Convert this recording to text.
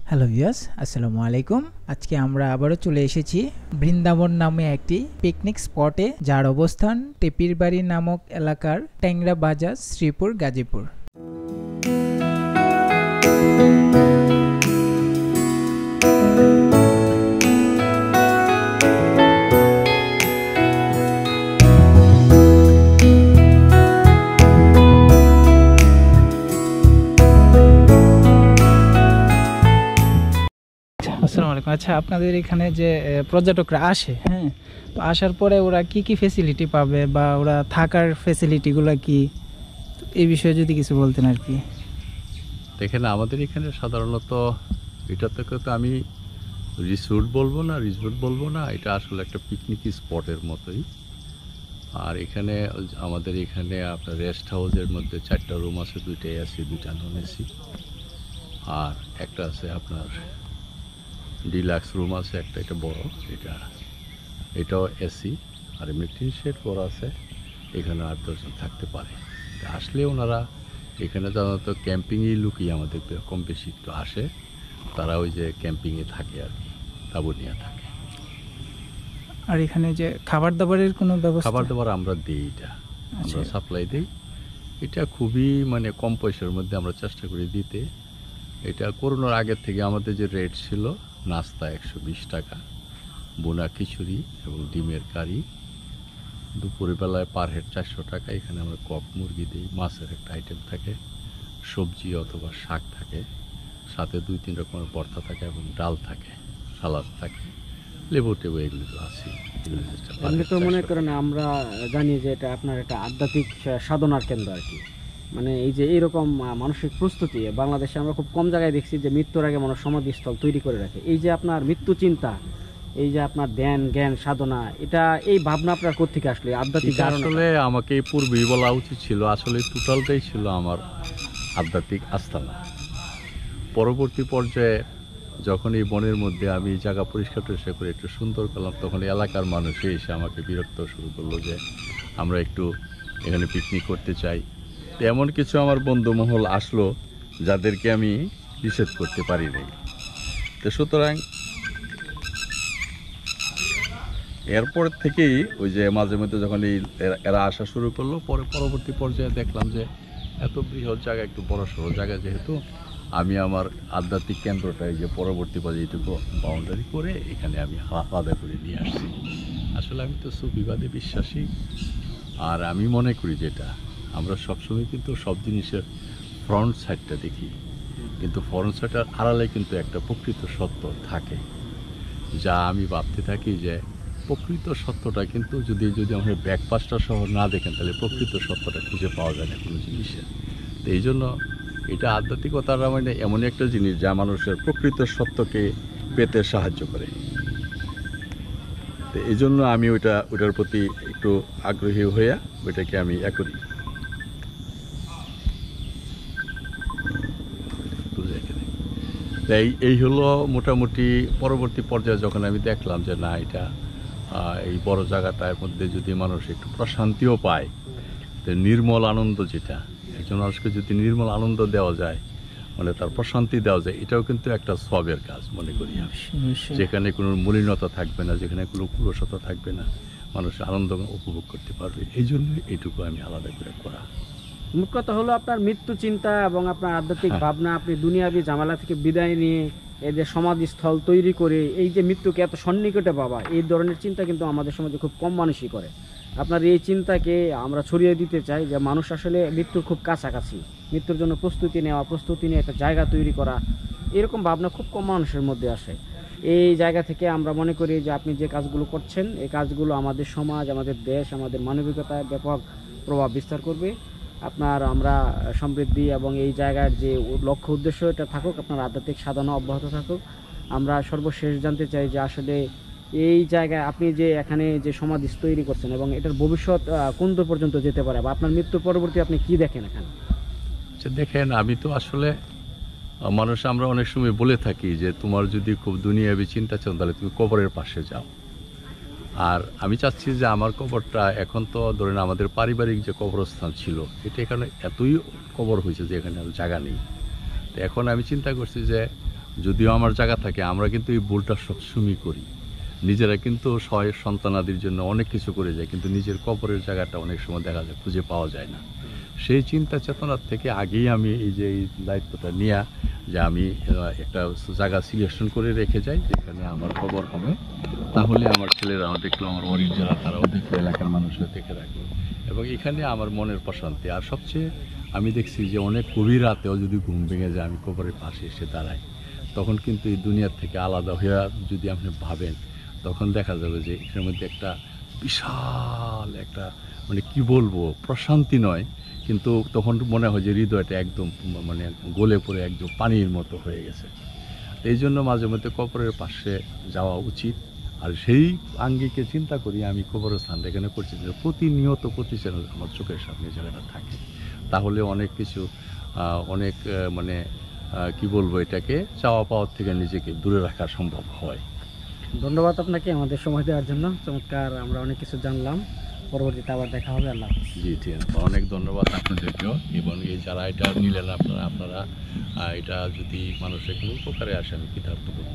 Hello viewers, আসসালামু আলাইকুম। আজকে আমরা আবারও চলে এসেছি বৃন্দাবন নামে একটি পিকনিক স্পটে, যার অবস্থান টেপির বাড়ি নামক এলাকার ট্যাংরা বাজার, শ্রীপুর, গাজীপুর। আসসালামু আলাইকুম। আচ্ছা, আপনাদের এখানে যে পর্যটকরা আসে, হ্যাঁ, তো আসার পরে ওরা কি কি ফেসিলিটি পাবে বা ওরা থাকার ফেসিলিটিগুলো কি, এই বিষয়ে যদি কিছু বলতেন আর কি। দেখেন, আমাদের এখানে সাধারণত এটা থেকে তো আমি রিসোর্ট বলবো না, এটা আসলে একটা পিকনিক স্পটের মতোই। আর এখানে আমাদের এখানে আপনার রেস্ট হাউসের মধ্যে 4টা রুম আছে, 2টা এসি, 2টা নন এসি, আর একটা আছে আপনার ডিলাক্স রুম আছে একটা, এটা বড়, এটাও এসি, আর এমনি টিন শেড করা আছে। এখানে 8-10 জন থাকতে পারে। আসলে ওনারা এখানে সাধারণত ক্যাম্পিংই লুকিয়ে আমাদের কম বেশি একটু আসে, তারা ওই যে ক্যাম্পিংয়ে থাকে আর কি, তাঁবু নিয়ে থাকে। আর এখানে যে খাবার দাবারের কোনো ব্যবস্থা? খাবার দাবার আমরা দিই, এটা আমরা সাপ্লাই দিই। এটা খুবই মানে কম পয়সার মধ্যে আমরা চেষ্টা করি দিতে। এটা করোনার আগের থেকে আমাদের যে রেট ছিল, নাস্তা 120 টাকা, বোনা খিচুড়ি এবং ডিমের কারি, দুপুরের বেলায় পার হেড 400 টাকা। এখানে আমরা কক মুরগি দিই, মাছের একটা আইটেম থাকে, সবজি অথবা শাক থাকে, সাথে 2-3 রকমের ভর্তা থাকে এবং ডাল থাকে, সালাদ থাকে, লেবু টেবু এগুলো তো আছে। এমনি তো মনে করেন আমরা জানি যে এটা আপনার একটা আধ্যাত্মিক সাধনার কেন্দ্র আর কি। মানে এই যে এইরকম মানসিক প্রস্তুতি বাংলাদেশে আমরা খুব কম জায়গায় দেখছি যে মৃত্যুর আগে মানুষ সমাধিস্থল তৈরি করে রাখে। এই যে আপনার মৃত্যু চিন্তা, এই যে আপনার ধ্যান জ্ঞান সাধনা, এটা এই ভাবনা আপনার কোত্থেকে আসলে? আধ্যাত্মিক আসলে আমাকে পূর্বেই বলা উচিত ছিল, আসলে টোটালটাই ছিল আমার আধ্যাত্মিক আস্থানা। পরবর্তী পর্যায়ে যখন এই বনের মধ্যে আমি জায়গা পরিষ্কার টরিষ্কার করে একটু সুন্দর করলাম, তখন এলাকার মানুষ এসে আমাকে বিরক্ত শুরু করলো যে আমরা একটু এখানে পিকনিক করতে চাই। তো এমন কিছু আমার বন্ধুমহল আসলো যাদেরকে আমি নিষেধ করতে পারি নাই। তো সুতরাং এরপর থেকেই ওই যে মাঝে মধ্যে যখন এরা আসা শুরু করলো, পরবর্তী পর্যায়ে দেখলাম যে এত বৃহৎ জায়গা, একটু বড়সড় জায়গা যেহেতু, আমি আমার আধ্যাত্মিক কেন্দ্রটাই যে পরবর্তী পর্যায়ে এইটুকু বাউন্ডারি করে এখানে আমি আলাদা করে নিয়ে আসছি। আসলে আমি তো সুফিবাদে বিশ্বাসী, আর আমি মনে করি যেটা আমরা সবসময় কিন্তু সব জিনিসের ফ্রন্ট সাইডটা দেখি, কিন্তু ফ্রন্ট সাইডের আড়ালে কিন্তু একটা প্রকৃত সত্য থাকে, যা আমি ভাবতে থাকি যে প্রকৃত সত্যটা কিন্তু যদি আমরা ব্যাকপাসটা সহ না দেখেন, তাহলে প্রকৃত সত্যটা খুঁজে পাওয়া যায় না কোনো জিনিসের। তো এই জন্য এটা আধ্যাত্মিকতার মানে এমন একটা জিনিস যা মানুষের প্রকৃত সত্যকে পেতে সাহায্য করে। তো এই জন্য আমি ওটার প্রতি একটু আগ্রহী হয়ে ওইটাকে আমি করি। এই হলো মোটামুটি পরবর্তী পর্যায়ে যখন আমি দেখলাম যে না, এটা এই বড় জায়গাটার মধ্যে যদি মানুষ একটু প্রশান্তিও পায়, তো নির্মল আনন্দ, যেটা একজন মানুষকে যদি নির্মল আনন্দ দেওয়া যায়, মানে তার প্রশান্তি দেওয়া যায়, এটাও কিন্তু একটা সবের কাজ মনে করি আমি। যেখানে কোনো মলিনতা থাকবে না, যেখানে কোনো কুলসতা থাকবে না, মানুষ আনন্দ উপভোগ করতে পারবে। এই জন্য এইটুকু আমি আলাদা করে করা। মুখ্য কথা হলো আপনার মৃত্যু চিন্তা এবং আপনার আধ্যাত্মিক ভাবনা, আপনি দুনিয়াবি ঝামেলা থেকে বিদায় নিয়ে এই যে সমাধিস্থল তৈরি করে এই যে মৃত্যুকে এত সন্নিকটে পাবা, এই ধরনের চিন্তা কিন্তু আমাদের সমাজে খুব কম মানুষই করে। আপনার এই চিন্তাকে আমরা ছড়িয়ে দিতে চাই যে মানুষ আসলে মৃত্যুর খুব কাছাকাছি, মৃত্যুর জন্য প্রস্তুতি নিয়ে একটা জায়গা তৈরি করা, এরকম ভাবনা খুব কম মানুষের মধ্যে আসে। এই জায়গা থেকে আমরা মনে করি যে আপনি যে কাজগুলো করছেন, এই কাজগুলো আমাদের সমাজ, আমাদের দেশ, আমাদের মানবিকতায় ব্যাপক প্রভাব বিস্তার করবে। আমরা সমৃদ্ধি এবং এই জায়গার যে লক্ষ্য উদ্দেশ্য, এটা থাকুক, আপনার আধ্যাত্মিক সাধনা অব্যাহত থাকুক। আমরা সর্বশেষ জানতে চাই যে আসলে এই জায়গায় আপনি যে এখানে যে সমাধি তৈরি করছেন এবং এটার ভবিষ্যৎ কোন দূর পর্যন্ত যেতে পারে, বা আপনার মৃত্যুর পরবর্তী আপনি কি দেখেন এখানে? দেখেন, আমি তো আসলে মানুষ, আমরা অনেক সময় বলে থাকি যে তোমার যদি খুব দুনিয়াবি চিন্তা চাও, তাহলে তুমি কবরের পাশে যাও। আর আমি চাচ্ছি যে আমার কবরটা এখন তো ধরেন আমাদের পারিবারিক যে কবরস্থান ছিল, এটা এখানে এতই কবর হয়েছে যে এখানে আর জায়গা নেই। তো এখন আমি চিন্তা করছি যে যদিও আমার জায়গা থাকে, আমরা কিন্তু এই ভুলটা সবসময় করি। নিজেরা কিন্তু সন্তানাদির জন্য অনেক কিছু করে যায়, কিন্তু নিজের কবরের জায়গাটা অনেক সময় দেখা যায় খুঁজে পাওয়া যায় না। সেই চিন্তা চেতনার থেকে আগেই আমি এই যে এই দায়িত্বটা নিয়ে যে আমি একটা জায়গা সিলেকশন করে রেখে যাই যেখানে আমার কবর হবে, তাহলে আমার ছেলেরাও দেখলো, আমার ওয়ারির যারা তারাও দেখলো, এলাকার মানুষও দেখে রাখলো, এবং এখানে আমার মনের প্রশান্তি। আর সবচেয়ে আমি দেখছি যে অনেক গভীর রাতেও যদি ঘুম ভেঙে যায়, আমি কবরের পাশে এসে দাঁড়াই, তখন কিন্তু এই দুনিয়ার থেকে আলাদা হয়ে যদি আপনি ভাবেন, তখন দেখা যাবে যে এর মধ্যে একটা বিশাল একটা মানে কি বলবো প্রশান্তি নয়, কিন্তু তখন মনে হয় যে হৃদয়টা একদম মানে গলে পড়ে একদম পানির মতো হয়ে গেছে। এই জন্য মাঝে মধ্যে কবরের পাশে যাওয়া উচিত। আর সেই আঙ্গিকে চিন্তা করি আমি কবরস্থান এখানে করছি যে প্রতিনিয়ত যেন আমার চোখের সামনে জায়গাটা থাকে, তাহলে অনেক কিছু অনেক মানে কি বলবো এটাকে চাওয়া পাওয়ার থেকে নিজেকে দূরে রাখা সম্ভব হয়। ধন্যবাদ আপনাকে আমাদের সময় দেওয়ার জন্য। চমৎকার, আমরা অনেক কিছু জানলাম। পরবর্তীতে আবার দেখা হবে। আল্লাহ হাফেজ। জি ঠিক আছে, অনেক ধন্যবাদ আপনাদেরকেও, এবং এই যারা এটা নিলেন আপনারা এটা যদি মানুষের কোনো উপকারে আসে আমি কৃতার্থ করব।